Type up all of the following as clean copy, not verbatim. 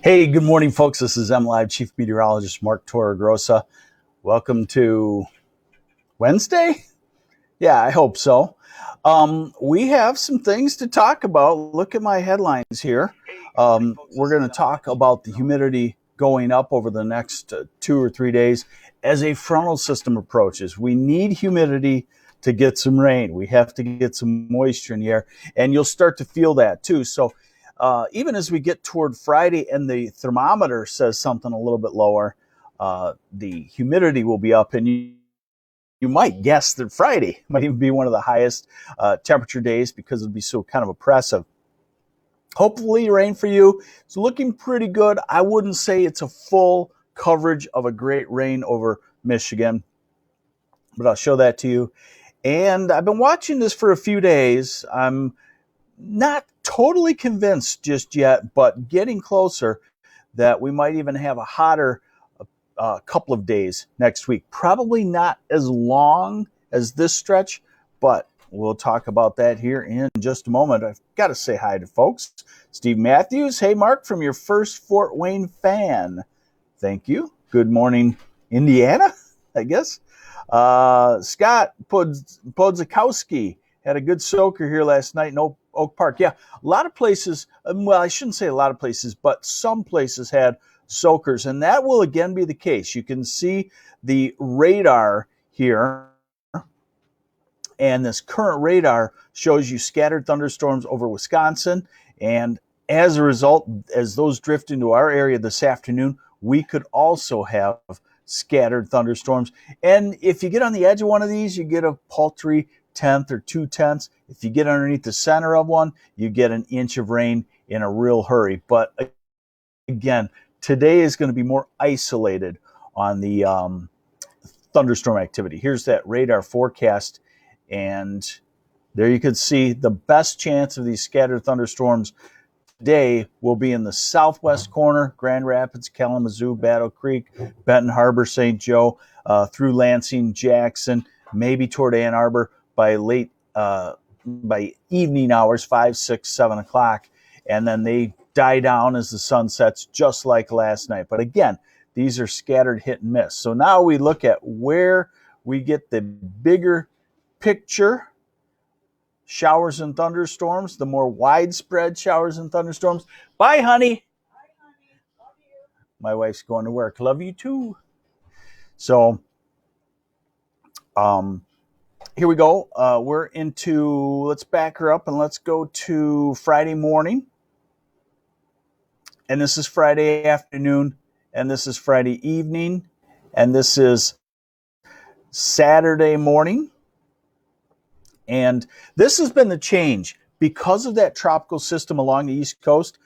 Hey, good morning, folks. This is MLive Chief Meteorologist Mark Torregrossa. Welcome to Wednesday? Yeah, I hope so. We have some things to talk about. Look at my headlines here. We're going to talk about the humidity going up over the next 2 or 3 days as a frontal system approaches. We need humidity to get some rain. We have to get some moisture in the air, and you'll start to feel that too. So even as we get toward Friday and the thermometer says something a little bit lower, the humidity will be up, and you might guess that Friday might even be one of the highest temperature days because it'll be so kind of oppressive. Hopefully rain for you. It's looking pretty good. I wouldn't say it's a full coverage of a great rain over Michigan, but I'll show that to you. And I've been watching this for a few days. I'm not totally convinced just yet, but getting closer that we might even have a hotter couple of days next week. Probably not as long as this stretch, but we'll talk about that here in just a moment. I've got to say hi to folks. Steve Matthews. Hey, Mark, from your first Fort Wayne fan. Thank you. Good morning, Indiana, I guess. Scott Podzakowski had a good soaker here last night in Oak Park. Yeah, a lot of places, well, I shouldn't say a lot of places, but some places had soakers, and that will again be the case. You can see the radar here, and this current radar shows you scattered thunderstorms over Wisconsin, and as a result, as those drift into our area this afternoon, we could also have scattered thunderstorms. And if you get on the edge of one of these, you get a paltry tenth or 2/10. If you get underneath the center of one, you get an inch of rain in a real hurry. But again, today is going to be more isolated on the thunderstorm activity. Here's that radar forecast, and there you can see the best chance of these scattered thunderstorms today will be in the southwest corner, Grand Rapids, Kalamazoo, Battle Creek, Benton Harbor, St. Joe, through Lansing, Jackson, maybe toward Ann Arbor by evening hours, 5, 6, 7 o'clock, and then they die down as the sun sets, just like last night. But again, these are scattered hit and miss. So now we look at where we get the bigger picture showers and thunderstorms, the more widespread showers and thunderstorms. Bye, honey. My wife's going to work. Love you too. So, here we go. We're into, let's back her up and let's go to Friday morning. And this is Friday afternoon. And this is Friday evening. And this is Saturday morning. And this has been the change. Because of that tropical system along the East Coast,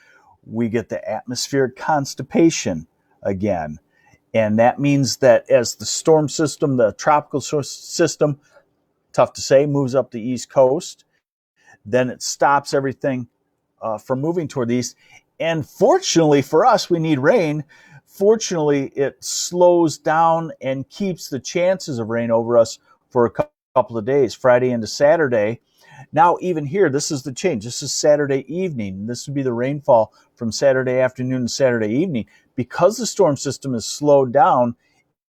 we get the atmospheric constipation again. And that means that as the storm system, the tropical system, tough to say, moves up the East Coast, then it stops everything from moving toward the east. And fortunately for us, we need rain. Fortunately, it slows down and keeps the chances of rain over us for a couple of days, Friday into Saturday. Now, even here, this is the change. This is Saturday evening. This would be the rainfall from Saturday afternoon to Saturday evening. Because the storm system is slowed down,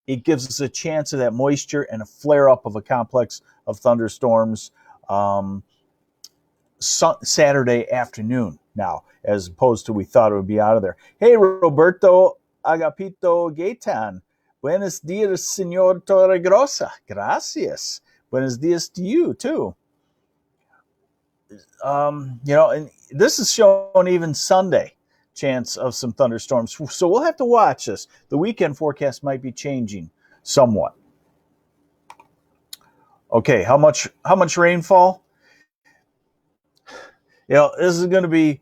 it gives us a chance of that moisture and a flare-up of a complex of thunderstorms Saturday afternoon now, as opposed to we thought it would be out of there. Hey, Roberto Agapito Gaitan. Buenos dias, Señor Torregrossa. Gracias. Buenos dias to you, too. And this is showing even Sunday chance of some thunderstorms. So we'll have to watch this. The weekend forecast might be changing somewhat. Okay, how much rainfall? This is going to be,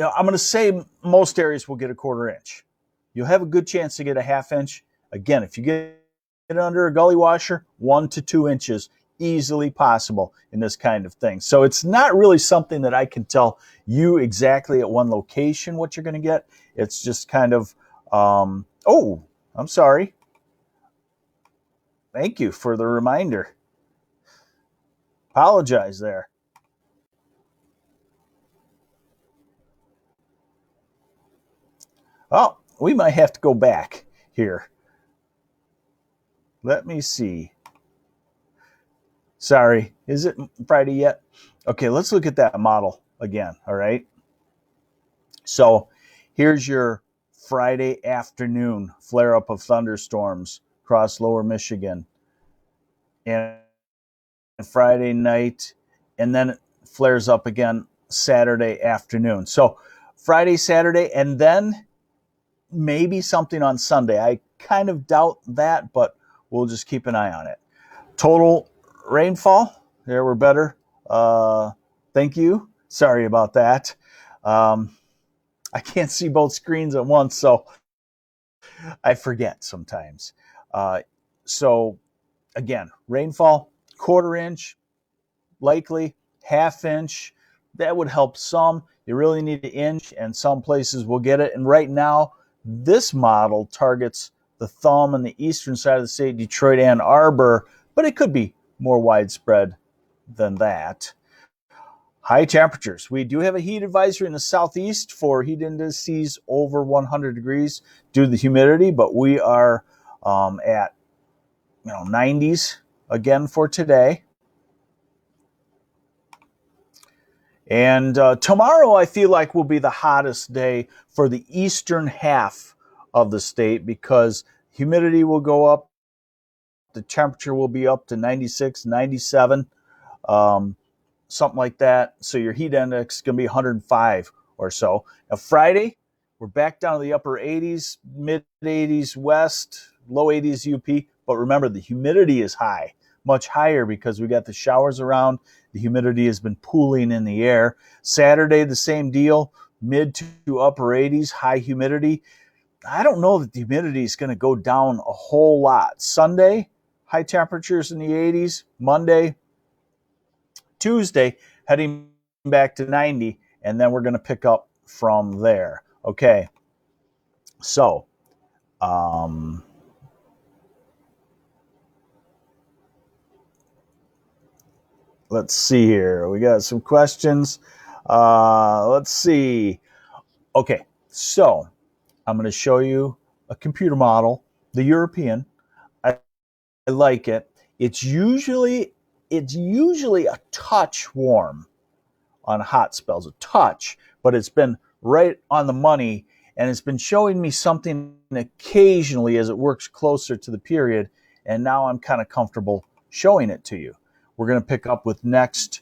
I'm going to say most areas will get a 1/4 inch. You'll have a good chance to get a 1/2 inch. Again, if you get it under a gully washer, 1 to 2 inches easily possible in this kind of thing. So it's not really something that I can tell you exactly at one location what you're going to get. It's just kind of, oh, I'm sorry. Thank you for the reminder. Apologize there. Oh, we might have to go back here. Let me see. Sorry, is it Friday yet? Okay, let's look at that model again, all right? So here's your Friday afternoon flare up of thunderstorms across lower Michigan, and Friday night, and then it flares up again Saturday afternoon. So Friday, Saturday, and then maybe something on Sunday. I kind of doubt that, but we'll just keep an eye on it. Total rainfall, there we're better. Thank you. Sorry about that. I can't see both screens at once, so I forget sometimes. So again, rainfall, quarter inch, likely half inch. That would help some. You really need an inch, and some places will get it. And right now, this model targets the thumb and the eastern side of the state, Detroit, Ann Arbor, but it could be more widespread than that. High temperatures. We do have a heat advisory in the southeast for heat indices over 100 degrees due to the humidity, but we are at 90s again for today. And tomorrow, I feel like will be the hottest day for the eastern half of the state because humidity will go up. The temperature will be up to 96, 97. Something like that. So your heat index is going to be 105 or so. Now, Friday, we're back down to the upper 80s, mid 80s west, low 80s UP. But remember, the humidity is high, much higher because we got the showers around. The humidity has been pooling in the air. Saturday, the same deal, mid to upper 80s, high humidity. I don't know that the humidity is going to go down a whole lot. Sunday, high temperatures in the 80s. Monday, Tuesday, heading back to 90, and then we're going to pick up from there. Okay, so let's see here. We got some questions. Let's see. Okay, so I'm going to show you a computer model, the European. I like it. It's usually a touch warm on hot spells, a touch, but it's been right on the money, and it's been showing me something occasionally as it works closer to the period, and now I'm kind of comfortable showing it to you. We're going to pick up with next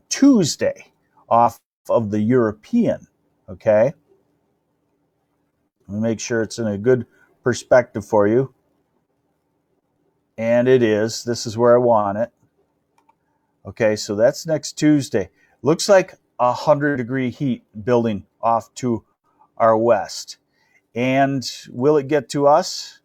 Tuesday off of the European, okay? Let me make sure it's in a good perspective for you. And it is. This is where I want it. Okay, so that's next Tuesday. Looks like 100-degree heat building off to our west. And will it get to us?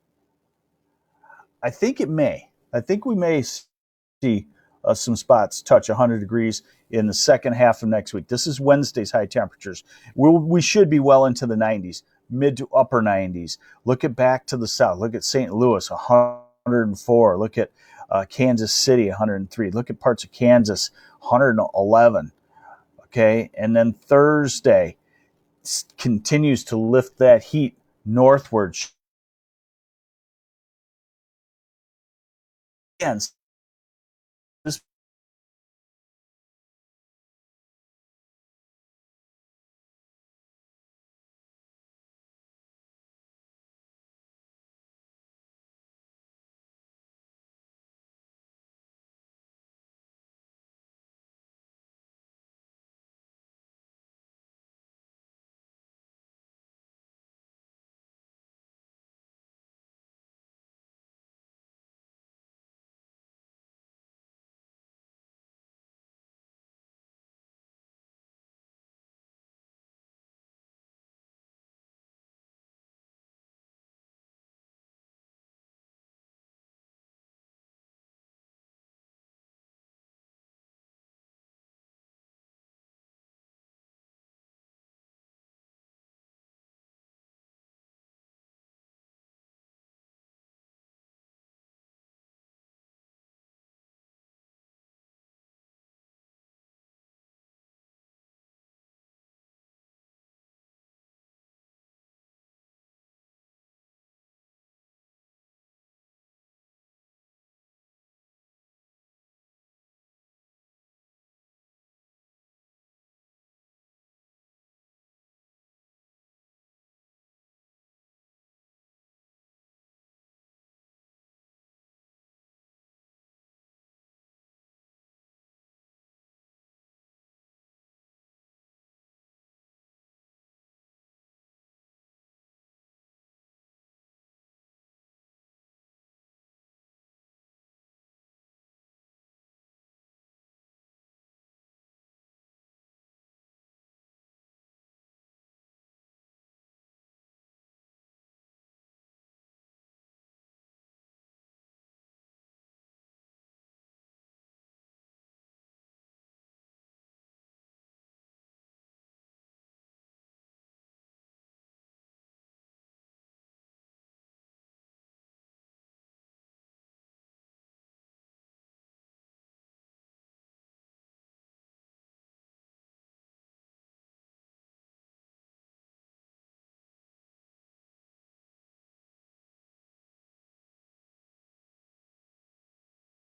I think it may. I think we may see some spots touch 100 degrees in the second half of next week. This is Wednesday's high temperatures. We should be well into the 90s, mid to upper 90s. Look at back to the south. Look at St. Louis, 104. Look at Kansas City, 103. Look at parts of Kansas, 111. Okay, and then Thursday continues to lift that heat northward. Again,